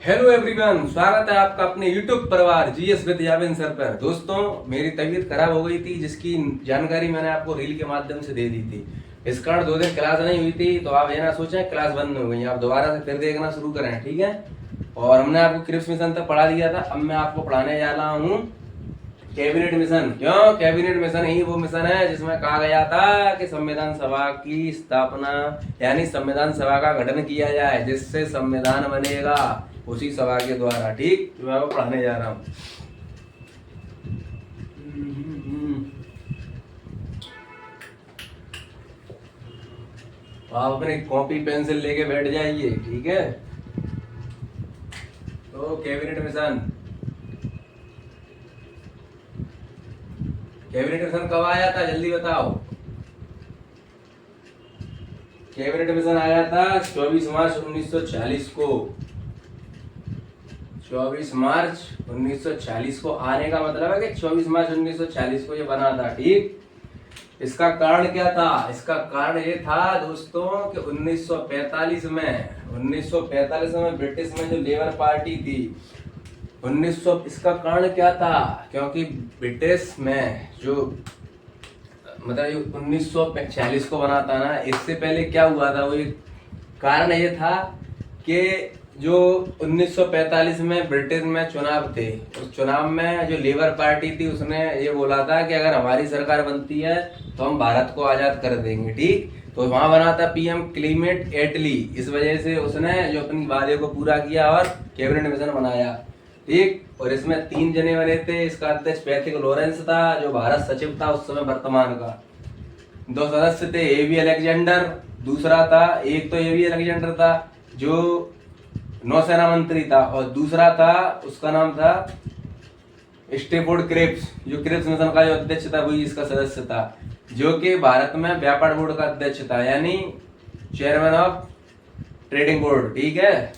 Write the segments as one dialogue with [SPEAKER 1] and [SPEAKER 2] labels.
[SPEAKER 1] Hello everyone, स्वागत है आपका अपने यूट्यूब परिवार जीएस विद याविन सर पर। दोस्तों, मेरी तबीयत खराब हो गई थी जिसकी जानकारी मैंने आपको रील के माध्यम से दे दी थी। इस कारण 2 दिन क्लास नहीं हुई थी, तो आप ये ना सोचें क्लास बंद हो गई। आप दोबारा से फिर देखना शुरू करें, ठीक है। और हमने आपको क्रिप्स मिशन तक पढ़ा दिया था, अब मैं आपको पढ़ाने जा रहा हूँ कैबिनेट मिशन। क्यों? कैबिनेट मिशन ही वो मिशन है जिसमें कहा गया था कि संविधान सभा की स्थापना यानी संविधान सभा का गठन किया जाए, जिससे संविधान बनेगा उसी सभा के द्वारा। ठीक, जो मैं वो पढ़ाने जा रहा हूँ। आप अपनी कॉपी पेंसिल लेके बैठ जाइए, ठीक है। तो कैबिनेट मिशन कब आया था, जल्दी बताओ। कैबिनेट मिशन आया था 24 मार्च 1940 को। 24 मार्च 1940 को आने का मतलब है कि 24 मार्च 1940 को ये बना था। ठीक, इसका कारण क्या था? इसका कारण ये था दोस्तों कि 1945 में ब्रिटिश में जो लेबर पार्टी थी, इसका कारण क्या था? क्योंकि ब्रिटिश में जो मतलब 1946 को बना था ना, इससे पहले क्या हुआ था, वो एक कारण ये था कि जो 1945 में ब्रिटेन में चुनाव थे, उस चुनाव में जो लेबर पार्टी थी उसने ये बोला था कि अगर हमारी सरकार बनती है तो हम भारत को आजाद कर देंगे। ठीक, तो वहां बना था पीएम क्लीमेंट एटली। इस वजह से उसने जो अपनी वादे को पूरा किया और कैबिनेट मिशन बनाया। ठीक, और इसमें 3 जने बने थे। इसका अध्यक्ष पैट्रिक लॉरेंस था, जो भारत सचिव था उस समय वर्तमान का। 2 सदस्य थे, एबी अलेक्जेंडर। दूसरा था, एक तो एबी अलेक्जेंडर था जो नौसेना मंत्री था, और दूसरा था, उसका नाम था स्टेफोर्ड क्रिप्स, जो क्रिप्स मिशन का जो अध्यक्ष था वही इसका सदस्य था, जो कि भारत में व्यापार बोर्ड का अध्यक्ष था, यानी चेयरमैन ऑफ ट्रेडिंग बोर्ड। ठीक है।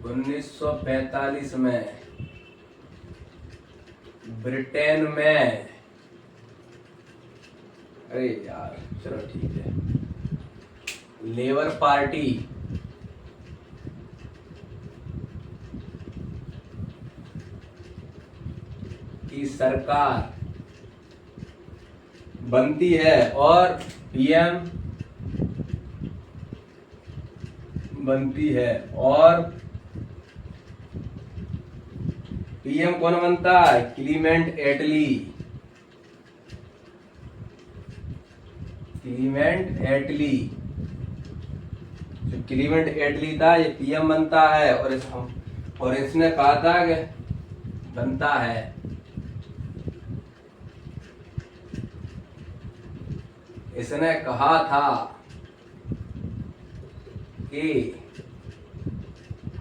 [SPEAKER 1] (1945) में ब्रिटेन में, अरे यार चलो ठीक है, लेबर पार्टी की सरकार बनती है और पीएम बनती है, और पीएम कौन बनता है? क्लीमेंट एटली। जो क्लीमेंट एटली था ये पीएम बनता है, और इसने कहा था कि बनता है इसने कहा था कि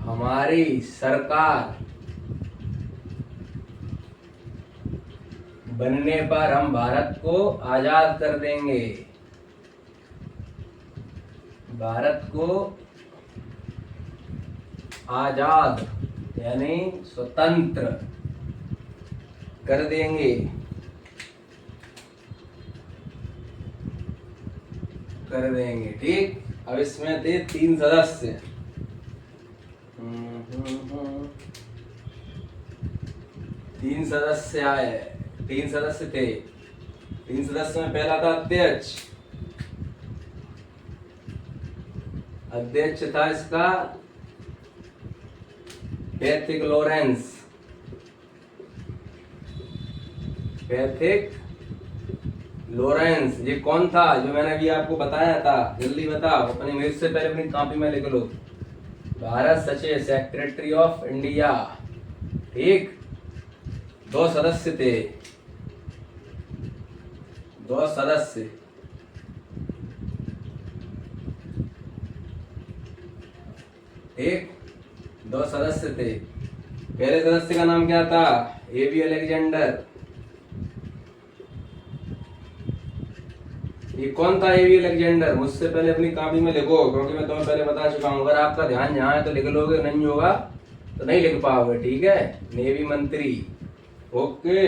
[SPEAKER 1] हमारी सरकार बनने पर हम भारत को आजाद कर देंगे, भारत को आजाद यानी स्वतंत्र कर देंगे, ठीक। अब इसमें थे 3 सदस्य। 3 सदस्य आए, 3 सदस्य थे। 3 सदस्य में पहला था अध्यक्ष था इसका पैट्रिक लॉरेंस। ये कौन था जो मैंने अभी आपको बताया था? जल्दी बताओ, अपने मेज से पहले अपनी कॉपी में लिख लो। भारत सचिव, सेक्रेटरी ऑफ इंडिया। ठीक, 2 सदस्य थे, 2 सदस्य। ठीक, 2 सदस्य थे। पहले सदस्य का नाम क्या था? AB Alexander. ये कौन था एबी अलेक्जेंडर? मुझसे पहले अपनी कॉपी में लिखो, क्योंकि मैं तुम्हें पहले बता चुका हूं। अगर आपका ध्यान यहाँ है तो लिख लोगे, नहीं होगा तो नहीं लिख पाओगे। ठीक है, नेवी मंत्री। ओके,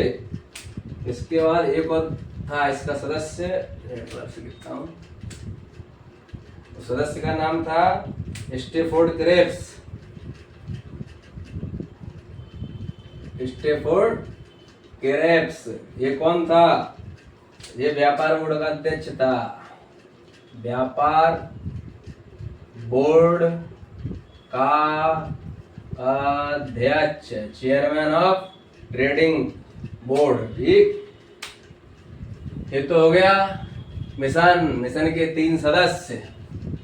[SPEAKER 1] इसके बाद एक और था इसका सदस्य, से लिखता हूँ, सदस्य का नाम था स्टेफोर्ड क्रेप्स। स्टेफोर्ड क्रेप्स ये कौन था? ये व्यापार बोर्ड का अध्यक्ष था। व्यापार बोर्ड का अध्यक्ष, चेयरमैन ऑफ ट्रेडिंग बोर्ड। ठीक, ये तो हो गया मिशन के 3 सदस्य।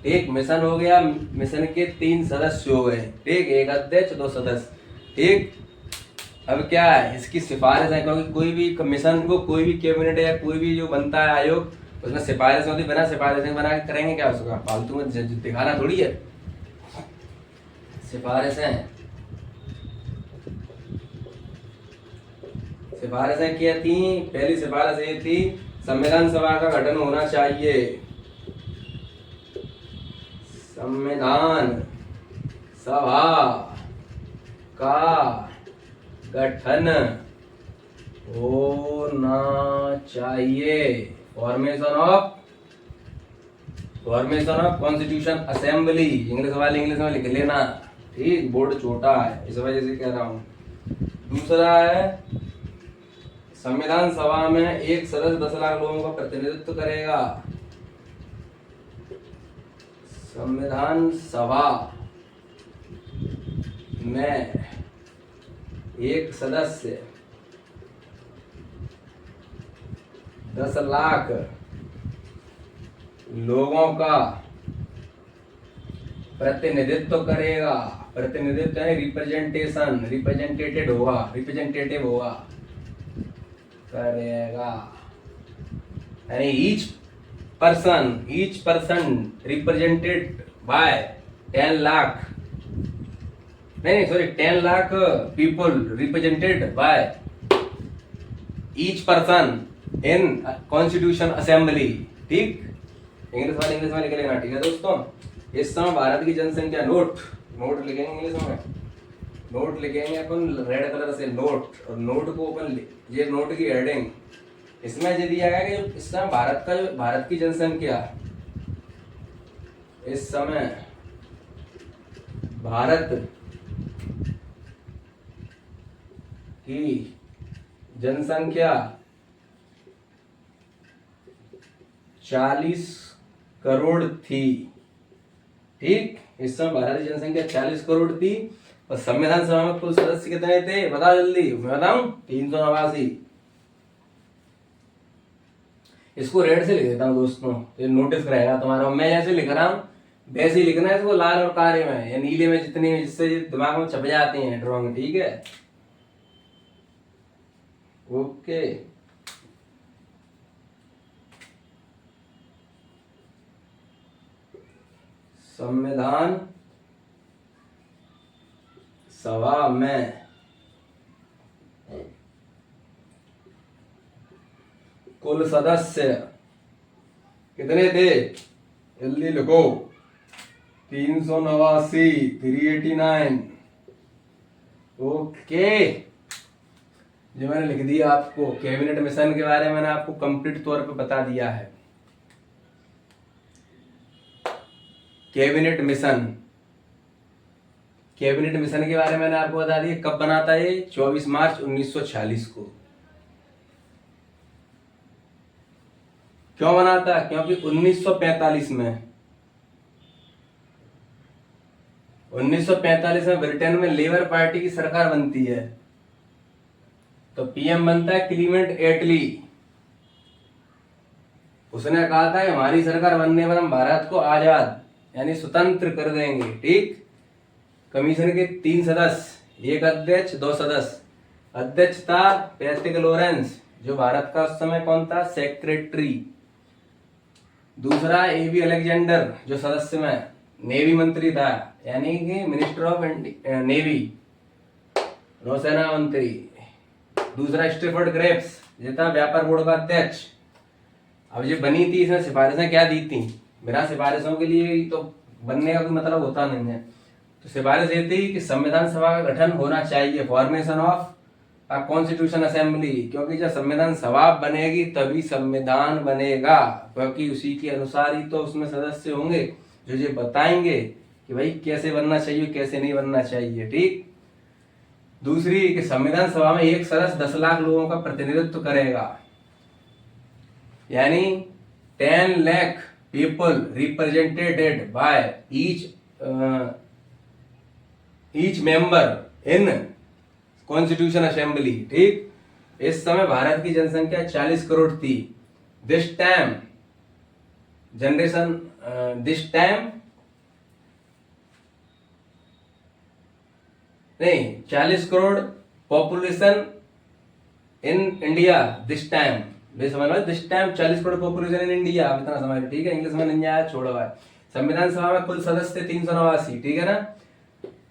[SPEAKER 1] ठीक, मिशन हो गया, मिशन के 3 सदस्य हो गए। ठीक, एक अध्यक्ष 2 सदस्य। ठीक, अब क्या है इसकी सिफारिश है, क्योंकि कोई भी मिशन को कोई भी कैबिनेट या कोई भी जो बनता है आयोग, उसमें सिफारिश होती, बिना सिफारिश बना के करेंगे क्या? उसका फालतू में दिखाना थोड़ी है। सिफारिशें क्या थी? पहली सिफारिश ये थी, संविधान सभा का गठन होना चाहिए। संविधान सभा का गठन होना चाहिए। Formation of constitution assembly, English वाले इंग्लिश में लिख लेना। ठीक, बोर्ड छोटा है इस वजह से कह रहा हूं। दूसरा है, संविधान सभा में एक सदस्य 10 लाख लोगों का प्रतिनिधित्व करेगा। संविधान सभा में एक सदस्य 10 लाख लोगों का प्रतिनिधित्व करेगा। प्रतिनिधित्व है रिप्रेजेंटेशन, रिप्रेजेंटेटिव होगा करेगा, यानी each person represented by 10 lakh, नहीं sorry 10 lakh people represented by each person in constitution assembly. ठीक, इंग्लिश वाले इंग्लिश में लिख लेना। ठीक है दोस्तों, इस समय भारत की जनसंख्या, नोट लिखेंगे इंग्लिश में, नोट लिखेंगे अपन रेड कलर से, नोट, और नोट को अपन, ये नोट की हेडिंग, इसमें ये दिया गया कि इस समय भारत की जनसंख्या, इस समय भारत की जनसंख्या 40 करोड़ थी। ठीक, इस समय भारत की जनसंख्या 40 करोड़ थी, और संविधान सभा में कुल सदस्य कितने थे? बताओ जल्दी, मैं बताऊं? 389। इसको रेड से लिख देता हूँ दोस्तों, ये नोटिस रहेगा तुम्हारा। मैं जैसे लिख रहा हूँ वैसे ही लिखना है इसको, लाल और काले में या नीले में, जितनी, जिससे दिमाग में छप जाते हैं ड्राइंग। ठीक है, ओके। संविधान सभा में कुल सदस्य कितने थे? जल्दी लिखो, 389, 389। ओके, जो मैंने लिख दिया आपको, कैबिनेट मिशन के बारे में मैंने आपको कंप्लीट तौर पे बता दिया है। कैबिनेट मिशन के बारे में मैंने आपको बता दिया। कब बना था ये? 24 मार्च 1946 को। क्यों बना था? क्योंकि 1945 में ब्रिटेन में लेबर पार्टी की सरकार बनती है, तो पीएम बनता है क्लीमेंट एटली। उसने कहा था कि हमारी सरकार बनने पर हम भारत को आजाद यानी स्वतंत्र कर देंगे। ठीक, कमीशन के 3 सदस्य, एक अध्यक्ष 2 सदस्य। अध्यक्ष था पैट्रिक लॉरेंस, जो भारत का उस समय कौन था? सेक्रेटरी। दूसरा एबी अलेक्जेंडर, जो सदस्य में नेवी मंत्री था, यानी कि मिनिस्टर ऑफ नेवी, नौसेना मंत्री। दूसरा स्टेफोर्ड क्रेप्स, ये था व्यापार बोर्ड का अध्यक्ष। अब ये बनी थी, इसने सिफारिशें क्या दी थी? बिना सिफारिशों के लिए तो बनने का कोई मतलब होता नहीं है। तो सिफारिश ये थी कि संविधान सभा का गठन होना चाहिए, फॉर्मेशन ऑफ कॉन्स्टिट्यूशन असेंबली, क्योंकि जब संविधान सभा बनेगी तभी संविधान बनेगा, क्योंकि उसी के अनुसार ही तो उसमें सदस्य होंगे जो ये बताएंगे कि भाई कैसे बनना चाहिए कैसे नहीं बनना चाहिए। ठीक। दूसरी कि संविधान सभा में एक सदस्य 10 लाख लोगों का प्रतिनिधित्व करेगा, यानी 10 lakh people represented by each member in constitution assembly. ठीक। इस समय भारत की जनसंख्या 40 करोड़ थी। दिस टाइम नहीं, 40 crore population in India this time, समझ लो this time 40 crore population in India, आप इतना समझ लो। ठीक है, इंग्लिश में नहीं आया, छोड़ो भाई। संविधान सभा में कुल सदस्य 389। ठीक है ना।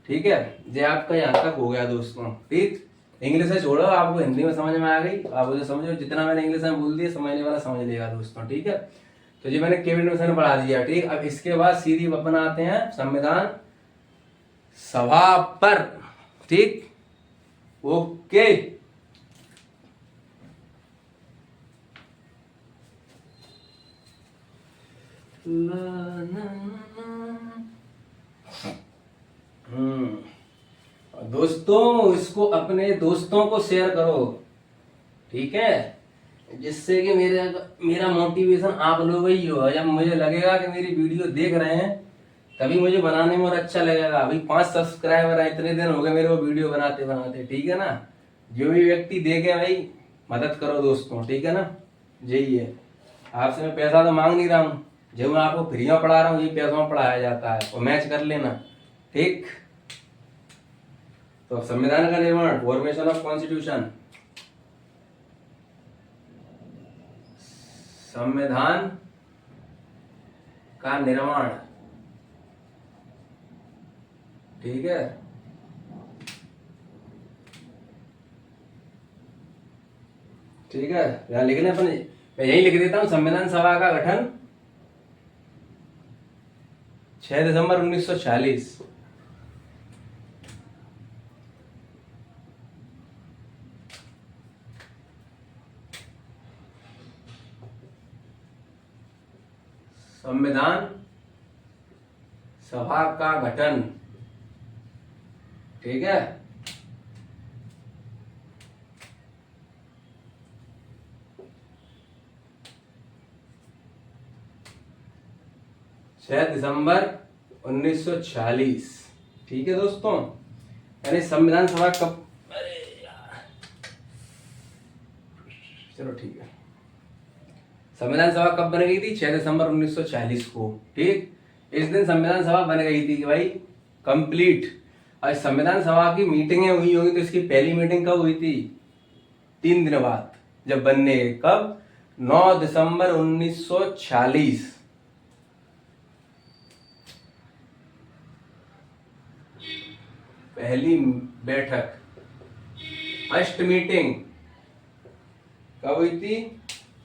[SPEAKER 1] ठीक है, ये आपका यहाँ तक हो गया दोस्तों। ठीक। इंग्लिश है छोड़ो, आपको हिंदी में समझ में आ गई, आप उसे समझो, जितना मैंने इंग्लिश में बोल दिया समझने वाला समझ लेगा दोस्तों। ठीक है, तो जी मैंने कैबिनेट मिशन पढ़ा दिया। ठीक। अब इसके बाद सीधी अपन आते हैं संविधान सभा पर। ठीक। ओके। दोस्तों इसको अपने दोस्तों को शेयर करो, ठीक है, जिससे कि मेरा मोटिवेशन आप लोग ही हो। जब मुझे लगेगा कि मेरी वीडियो देख रहे हैं तभी मुझे बनाने में और अच्छा लगेगा। अभी 5 सब्सक्राइबर है, इतने दिन हो गए मेरे को वीडियो बनाते बनाते। ठीक है ना। जो भी व्यक्ति देखे भाई मदद करो दोस्तों। ठीक है ना। यही है, आपसे मैं पैसा तो मांग नहीं रहा हूँ, जो मैं आपको फ्री में पढ़ा रहा हूँ ये पैसों में पढ़ाया जाता है, और मैच कर लेना। ठीक। तो संविधान का निर्माण, फॉर्मेशन ऑफ कॉन्स्टिट्यूशन, संविधान का निर्माण। ठीक है। ठीक है, यहां लिखने अपन, मैं यही लिख देता हूं, संविधान सभा का गठन 6 दिसंबर 1946। संविधान सभा का गठन। ठीक है। दिसंबर 1946। ठीक है दोस्तों, यानी संविधान सभा कब, अरे यार चलो ठीक है, संविधान सभा कब बन गई थी? 6 दिसंबर 1940 को। ठीक। इस दिन संविधान सभा बन गई थी कि भाई कंप्लीट। आज संविधान सभा की मीटिंगें हुई होंगी, तो इसकी पहली मीटिंग कब हुई थी? 3 दिन बाद, जब बनने, कब? 9 दिसंबर 1946। पहली बैठक, फर्स्ट मीटिंग कब हुई थी?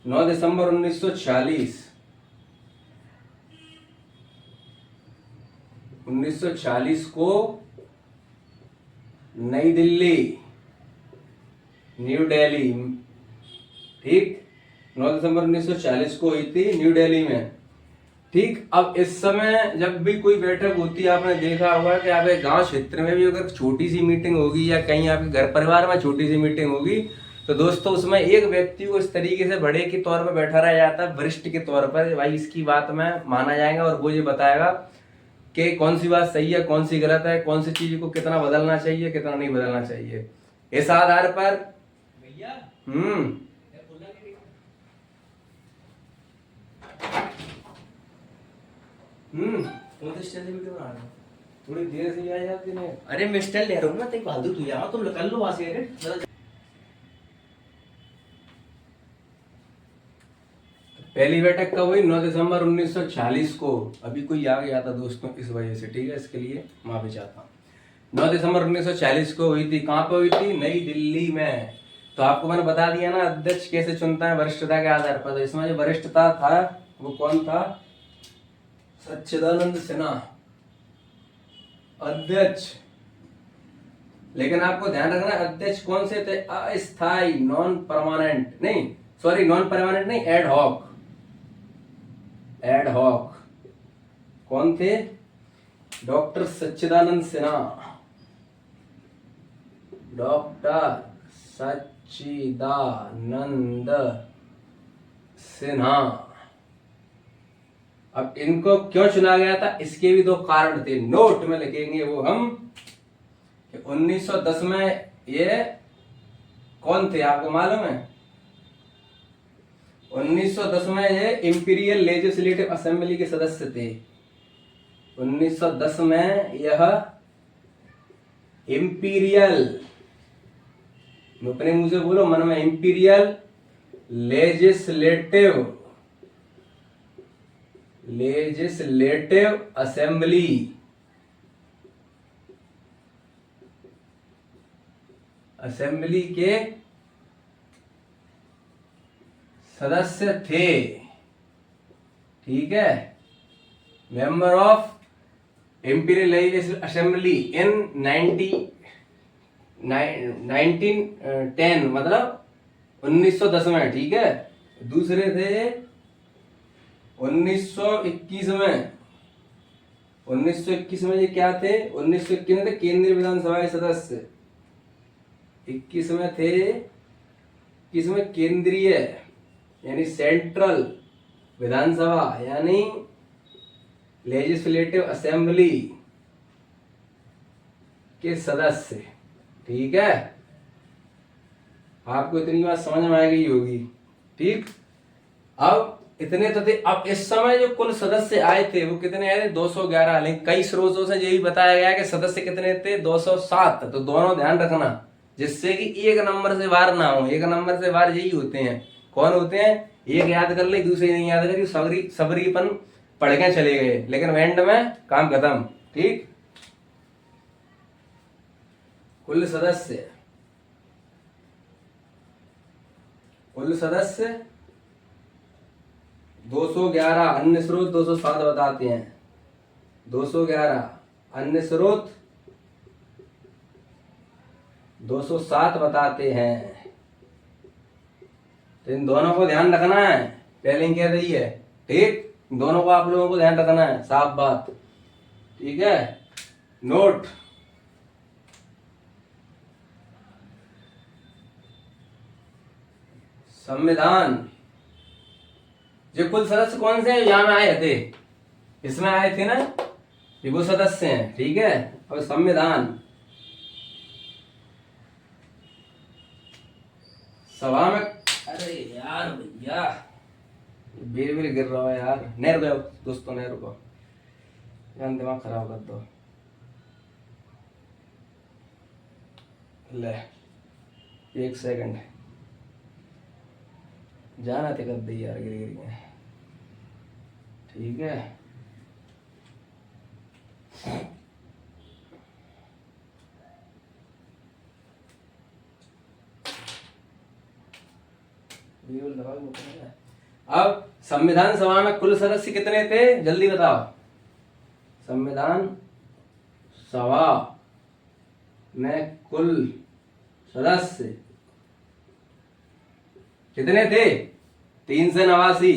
[SPEAKER 1] 9 दिसंबर 1946। 1940 को नई दिल्ली, न्यू दिल्ली। ठीक। 9 दिसंबर 1940 को हुई थी न्यू दिल्ली में। ठीक। अब इस समय जब भी कोई बैठक होती है, आपने देखा होगा कि आपके गांव क्षेत्र में भी अगर छोटी सी मीटिंग होगी, या कहीं आपके घर परिवार में छोटी सी मीटिंग होगी, तो दोस्तों उसमें एक व्यक्ति को इस तरीके से बड़े के तौर पर बैठा रहा जाता है, वरिष्ठ के तौर पर, भाई इसकी बात में माना जाएगा, और वो ये बताएगा कि कौन सी बात सही है, कौन सी गलत है, कौन सी चीज को कितना बदलना चाहिए, कितना नहीं बदलना चाहिए। इस आधार पर भैया थोड़ी देर से आ जाती नहीं।
[SPEAKER 2] अरे मिस्टर ले रहा हूँ मैं, फालतू तू यहाँ तुम कर लो वहां से।
[SPEAKER 1] पहली बैठक कब हुई? 9 दिसंबर 1940 को। अभी कोई आ गया था दोस्तों इस वजह से, ठीक है, इसके लिए माफी चाहता हूँ। 9 दिसंबर 1940 को हुई थी। कहाँ पे हुई थी? नई दिल्ली में। तो आपको मैंने बता दिया ना अध्यक्ष कैसे चुनता है, वरिष्ठता के आधार पर। तो इसमें जो वरिष्ठता था वो कौन था? सच्चिदानंद सिन्हा अध्यक्ष। लेकिन आपको ध्यान रखना अध्यक्ष कौन से थे? अस्थाई, नॉन परमानेंट नहीं, सॉरी नॉन परमानेंट नहीं, एड हॉक। एड हॉक कौन थे? डॉक्टर सच्चिदानंद सिन्हा। डॉक्टर सच्चिदानंद सिन्हा। अब इनको क्यों चुना गया था, इसके भी दो कारण थे, नोट में लिखेंगे वो हम। 1910 में ये कौन थे आपको मालूम है? 1910 में ये इंपीरियल लेजिस्लेटिव असेंबली के सदस्य थे। 1910 में यह इंपीरियल, अपने मुंह से बोलो मन में, इंपीरियल लेजिस्लेटिव असेंबली के सदस्य थे। ठीक है, member of imperial legislative assembly in 1910 मतलब 1910 में। ठीक है, दूसरे थे 1921 में। 1921 में ये क्या थे? 1921 में थे केंद्रीय विधानसभा के सदस्य। 21 में थे, 21 में केंद्रीय यानी सेंट्रल विधानसभा यानी लेजिस्लेटिव असेंबली के सदस्य। ठीक है, आपको इतनी बात समझ में आ गई होगी। ठीक, अब इतने तो थे। अब इस समय जो कुल सदस्य आए थे वो कितने आए थे? 211। लेकिन कई स्रोतों से यही बताया गया कि सदस्य कितने थे? 207। तो दोनों ध्यान रखना, जिससे कि एक नंबर से बाहर ना हो। एक नंबर से बाहर यही होते हैं। कौन होते हैं? एक याद कर ले, दूसरे नहीं याद करी, सबरीपन पढ़ के चले गए, लेकिन एंड में काम खत्म। ठीक, कुल सदस्य 211, अन्य स्रोत 207 बताते हैं। 211, अन्य स्रोत 207 बताते हैं। तो इन दोनों को ध्यान रखना है, स्पेलिंग कह रही है। ठीक, दोनों को आप लोगों को ध्यान रखना है, साफ बात। ठीक है, नोट। संविधान, जो कुल सदस्य कौन से यहां में आए थे, इसमें आए थे ना, ये वो सदस्य हैं। ठीक है, अब संविधान सभा में, अरे यार भैया बेर बेर गिर रहा है यार, नहीं रुको दोस्तों, नहीं रुको, यार दिमाग खराब कर दो। ले 1 सेकंड, जाना थे कर दी यार, गिर गिर के। ठीक है, अब संविधान सभा में कुल सदस्य कितने थे? जल्दी बताओ। संविधान सभा में कुल सदस्य कितने थे? 389।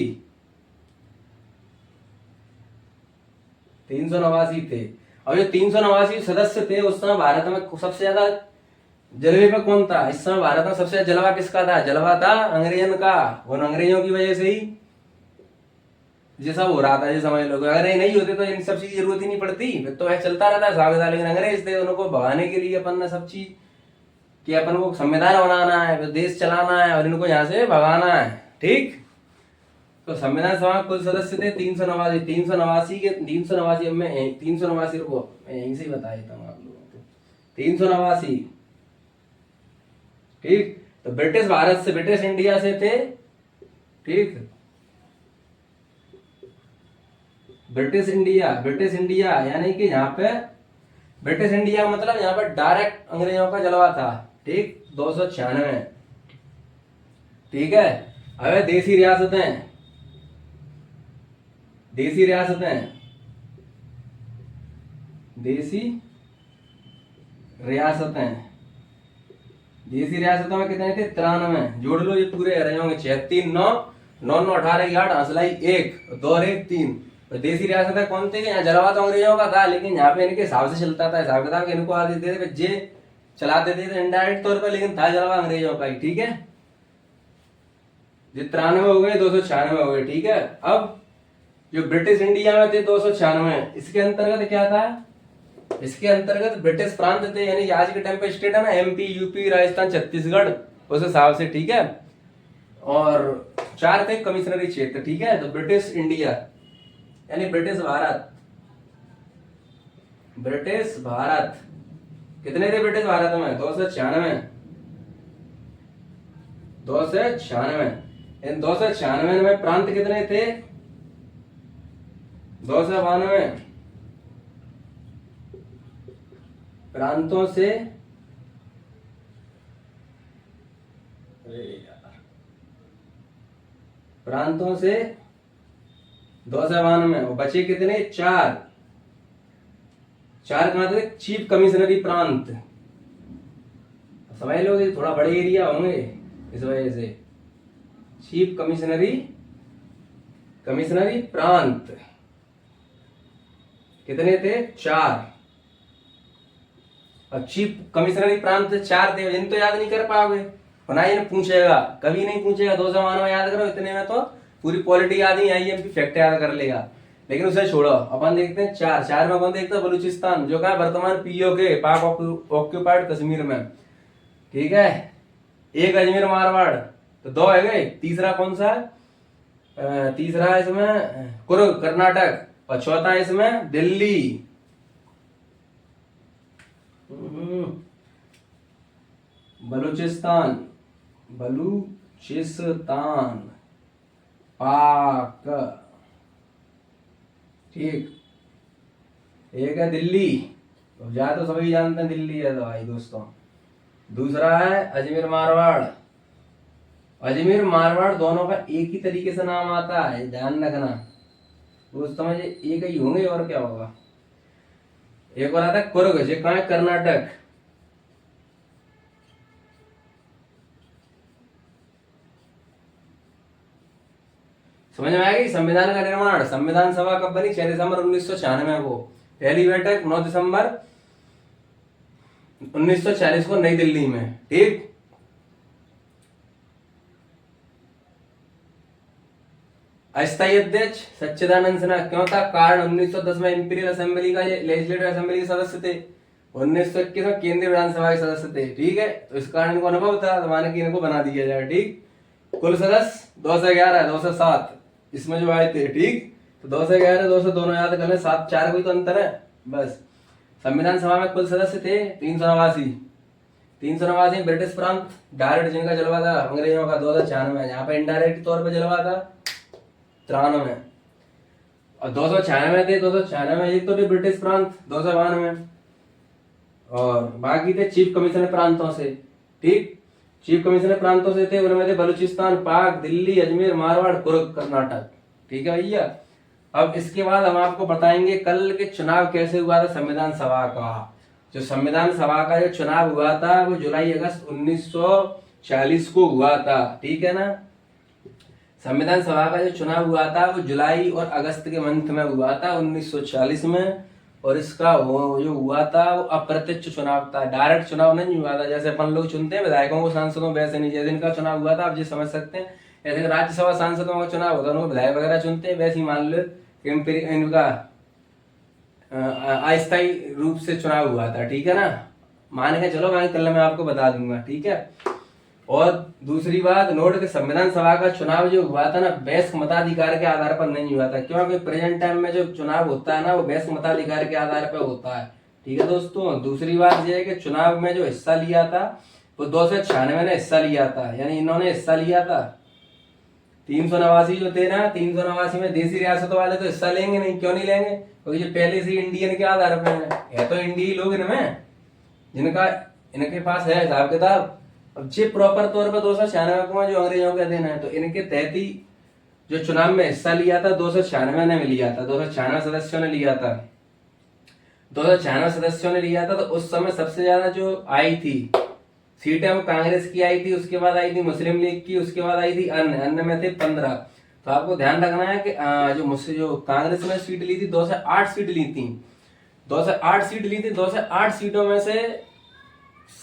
[SPEAKER 1] 389 थे। और जो 389 सदस्य थे उस समय भारत में सबसे ज्यादा जलवे पे कौन था? इस समय भारत में सबसे ज्यादा जलवा किसका था? जलवा था अंग्रेजन का। और अंग्रेजों की वजह से ही ये सब हो रहा था। ये समझ लो, अगर ये नहीं होते तो इन सब चीज की जरूरत ही नहीं पड़ती, फिर तो चलता रहता सागदा। लेकिन अंग्रेज थे, उनको भगाने के लिए अपन ने सब चीज कि अपन को संविधान बनाना है, फिर देश चलाना है और इनको यहाँ से भगाना है। ठीक, तो संविधान सभा कुल सदस्य थे 389। 389 के 389 में 389 रुको, मैं यहीं से ही बता देता हूँ आप लोगों को। 389। ठीक, तो ब्रिटिश भारत से, ब्रिटिश इंडिया से थे। ठीक, ब्रिटिश इंडिया यानी कि यहाँ पे ब्रिटिश इंडिया मतलब यहाँ पर डायरेक्ट अंग्रेजों का जलवा था। ठीक, 296। ठीक है, अब देसी रियासतें, रियासतें, देसी रियासतों में कितने थे? 93। जोड़ लो ये पूरे रहे होंगे 6 3 9 9 9 18 की 8 हंसलाई 1 2 और 1 3। तो देसी रियासतें कौन थे? यहाँ जलवा तो अंग्रेजों का था, लेकिन यहाँ पे इनके हिसाब से चलता था, हिसाब किताब इनको आदि देते थे, जे चलाते थे इनडायरेक्ट तौर पर, लेकिन था जलवा अंग्रेजों का ही। ठीक है, ये 93 हो गए, 296 हो गए। ठीक है, अब जो ब्रिटिश इंडिया में थे 296, इसके अंतर्गत क्या था? इसके अंतर्गत ब्रिटिश प्रांत थे, यानी आज के टाइम पे स्टेट है ना, एमपी, यूपी, राजस्थान, छत्तीसगढ़, उस हिसाब से। ठीक है, और 4 थे कमिश्नरी क्षेत्र। ठीक है, तो ब्रिटिश इंडिया यानी ब्रिटिश भारत, ब्रिटिश भारत कितने थे ब्रिटिश भारत में? 296। 296। इन 296 में प्रांत कितने थे? 292 प्रांतों से, प्रांतों से 292 और बचे कितने? 4। 4 कहां थे? चीफ कमिश्नरी प्रांत। समझ लो थोड़ा बड़े एरिया होंगे, इस वजह से चीफ कमिश्नरी, कमिश्नरी प्रांत कितने थे? 4। अब चीफ कमिश्नरी प्रांत 4 थे, इन तो याद नहीं कर पाओगे, बना इन पूछेगा, कभी नहीं पूछेगा। 292 याद करो, इतने में तो पूरी पॉलिटी याद नहीं आई, एमपी फैक्ट याद कर लेगा। लेकिन उसे छोड़ो, अपन देखते हैं 4 में कौन देखता है? बलूचिस्तान, जो कहा वर्तमान पीओके, पाक ऑक्यूपाइड कश्मीर में। ठीक है, 1 अजमेर मारवाड़, तो 2 है गए। तीसरा कौन सा? तीसरा इसमें कुर्ग कर्नाटक, और चौथा इसमें दिल्ली। बलूचिस्तान, बलूचिस्तान, पाक। ठीक, एक है दिल्ली, तो जा तो सभी जानते हैं दिल्ली है तो भाई दोस्तों। दूसरा है अजमेर मारवाड़। अजमेर मारवाड़ दोनों का एक ही तरीके से नाम आता है, ध्यान रखना दोस्तों, में एक ही होंगे और क्या होगा। एक और आता है कुर्ग, जो कहाँ है? कर्नाटक। समझ में आएगी? संविधान का निर्माण, संविधान सभा कब बनी? 6 दिसंबर 1996 को। पहली बैठक 9 दिसंबर 1940 को नई दिल्ली में। ठीक, अस्थायी अध्यक्ष सच्चिदानंद सिन्हा, क्यों था? कारण 1910 में इंपीरियल असेंबली का लेजिस्लेटिव असेंबली के सदस्य थे, 1921 में केंद्रीय विधानसभा के सदस्य थे। ठीक है, तो इस कारण इनको अनुभव था, तो माने कि इनको बना दिया जाए। ठीक, कुल सदस्य 211, 207 इसमें जो आए थे। ठीक, तो 211 200 दोनों याद कर ले, 7 4 कोई तो अंतर है बस। संविधान सभा में कुल सदस्य थे 389। 389 ब्रिटिश प्रांत, डायरेक्ट जिनका जलवा था अंग्रेजों का 296, यहाँ पे इनडायरेक्ट तौर पर जलवा था 93, और 296 थे। 296 एक तो थे ब्रिटिश प्रांत 292, और बाकी थे चीफ कमिश्नर प्रांतों से। ठीक, चीफ कमिश्नर प्रांतों से थे, उनमें थे बलूचिस्तान, पाक, दिल्ली, अजमेर, मारवाड़, कुर्ग कर्नाटक। ठीक है भैया, अब इसके बाद हम आपको बताएंगे कल के चुनाव कैसे हुआ था संविधान सभा का। जो संविधान सभा का जो चुनाव हुआ था वो जुलाई अगस्त 1940 को हुआ था। ठीक है ना, संविधान सभा का जो चुनाव हुआ था वो जुलाई और अगस्त के मंथ में हुआ था 1940 में, और इसका जो हुआ था वो अप्रत्यक्ष चुनाव था, डायरेक्ट चुनाव नहीं हुआ था। जैसे अपन लोग चुनते हैं विधायकों को, सांसदों, वैसे नहीं। जैसे इनका चुनाव हुआ था आप जी समझ सकते हैं, जैसे राज्यसभा सांसदों का चुनाव होता है उनको विधायक वगैरह चुनते हैं, वैसे ही मान लो इनका अस्थायी रूप से चुनाव हुआ था। ठीक है ना, मान के चलो, मैं कल मैं आपको बता दूंगा। ठीक है, और दूसरी बात नोट के संविधान सभा का चुनाव जो हुआ था ना, वयस्क मताधिकार के आधार पर नहीं हुआ था, क्योंकि प्रेजेंट टाइम में जो चुनाव होता है ना वो वयस्क मताधिकार के आधार पर होता है। ठीक है दोस्तों, दूसरी बात यह है कि चुनाव में जो हिस्सा लिया था वो 296 ने हिस्सा लिया था, यानी इन्होंने हिस्सा लिया था। 389 जो थे ना, 389 में देसी रियासतों वाले तो हिस्सा लेंगे नहीं। क्यों नहीं लेंगे? क्योंकि ये पहले से इंडियन के आधार पर है तो इंडियन लोग इनमें, जिनका इनके पास है हिसाब किताब। अब जे प्रॉपर तौर पर 296 को जो अंग्रेजों के अधीन है, तो इनके तहत ही जो चुनाव में हिस्सा लिया था 296 ने लिया था, 296 सदस्यों ने लिया था। 296 सदस्यों ने लिया था। तो उस समय सबसे ज्यादा जो आई थी सीटें वो कांग्रेस की आई थी, उसके बाद आई थी मुस्लिम लीग की, उसके बाद आई थी अन्य में थे 15। तो आपको ध्यान रखना है कि जो कांग्रेस ने सीट ली थी 208 सीट ली थी, 208 सीट ली थी। 208 सीटों में से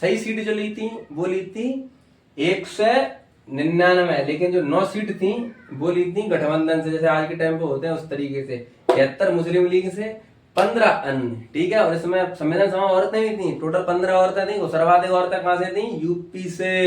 [SPEAKER 1] सही सीट जो ली थी वो ली थी 199, लेकिन जो 9 सीट थी वो ली थी गठबंधन से, जैसे आज के टाइम पे होते हैं उस तरीके से। 73 मुस्लिम लीग से, 15 अन्य, ठीक है। और इसमें संविधान सभा औरतें भी थी, टोटल 15 औरतें थी। सर्वाधिक औरतें कहां से थी? यूपी से।